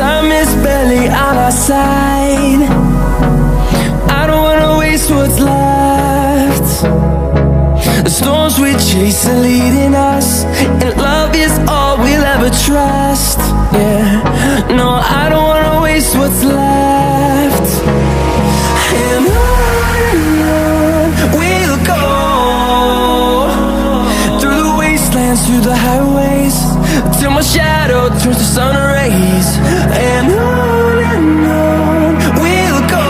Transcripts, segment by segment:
time is barely on our side. I don't wanna waste what's left. The storms we chase are leading us, and love is all we'll ever trust. Yeah, no, I don't wanna waste what's left. And on we'll go, through the wastelands, through the highways, till my shadow turns to sun rays. And on we'll go,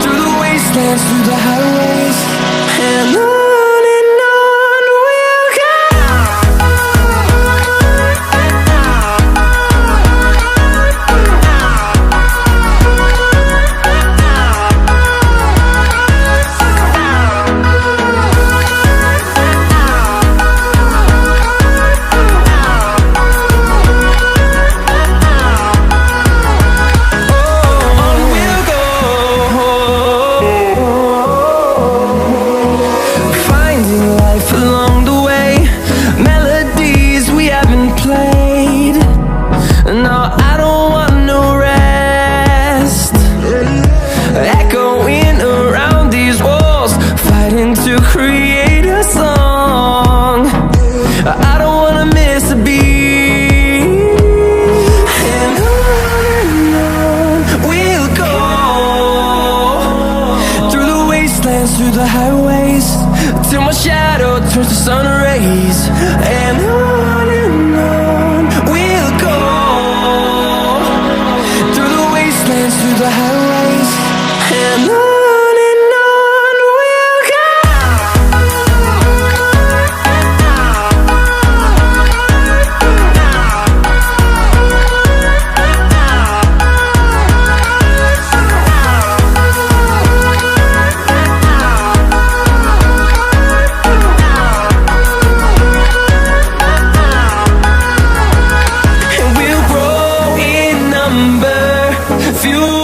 through the wastelands, through the highways, and on we'll go. Through the highways, till my shadow turns to sun rays. And on we'll go, through the wastelands, through the highways, and on we'll go. Few